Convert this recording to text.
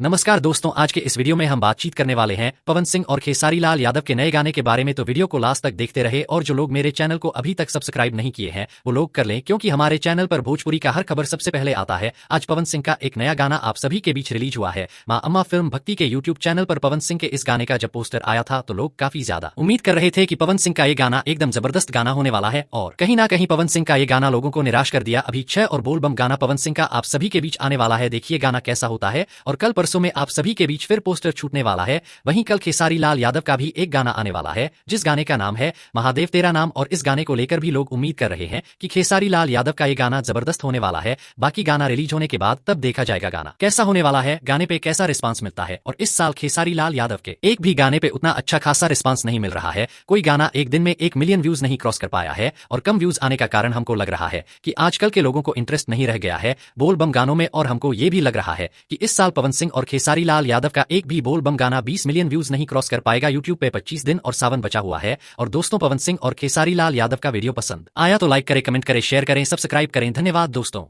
नमस्कार दोस्तों, आज के इस वीडियो में हम बातचीत करने वाले हैं पवन सिंह और खेसारी लाल यादव के नए गाने के बारे में। तो वीडियो को लास्ट तक देखते रहे और जो लोग मेरे चैनल को अभी तक सब्सक्राइब नहीं किए हैं वो लोग कर लें, क्योंकि हमारे चैनल पर भोजपुरी का हर खबर सबसे पहले आता है। आज पवन सिंह का एक नया गाना आप सभी के बीच रिलीज हुआ है। माँ अम्मा फिल्म भक्ति के यूट्यूब चैनल पर पवन सिंह के इस गाने का जब पोस्टर आया था तो लोग काफी ज्यादा उम्मीद कर रहे थे कि पवन सिंह का ये गाना एकदम जबरदस्त गाना होने वाला है, और कहीं ना कहीं पवन सिंह का ये गाना लोगों को निराश कर दिया। अभी 6 और बोल बम गाना पवन सिंह का आप सभी के बीच आने वाला है। देखिए गाना कैसा होता है, और कल परसों में आप सभी के बीच फिर पोस्टर छूटने वाला है। वहीं कल खेसारी लाल यादव का भी एक गाना आने वाला है, जिस गाने का नाम है महादेव तेरा नाम, और इस गाने को लेकर भी लोग उम्मीद कर रहे हैं कि खेसारी लाल यादव का ये गाना जबरदस्त होने वाला है। बाकी गाना रिलीज होने के बाद तब देखा जाएगा गाना कैसा होने वाला है, गाने पे कैसा रिस्पांस मिलता है। और इस साल खेसारी लाल यादव के एक भी गाने पे उतना अच्छा खासा रिस्पांस नहीं मिल रहा है। कोई गाना एक दिन में 1 मिलियन व्यूज नहीं क्रॉस कर पाया है, और कम व्यूज आने का कारण हमको लग रहा है कि आजकल के लोगों को इंटरेस्ट नहीं रह गया है बोल बम गानों में। और हमको ये भी लग रहा है कि इस साल पवन सिंह और खेसारी लाल यादव का एक भी बोल बम गाना 20 मिलियन व्यूज नहीं क्रॉस कर पाएगा। यूट्यूब पे 25 दिन और सावन बचा हुआ है। और दोस्तों, पवन सिंह और खेसारी लाल यादव का वीडियो पसंद आया तो लाइक करें, कमेंट करें, शेयर करें, सब्सक्राइब करें। धन्यवाद दोस्तों।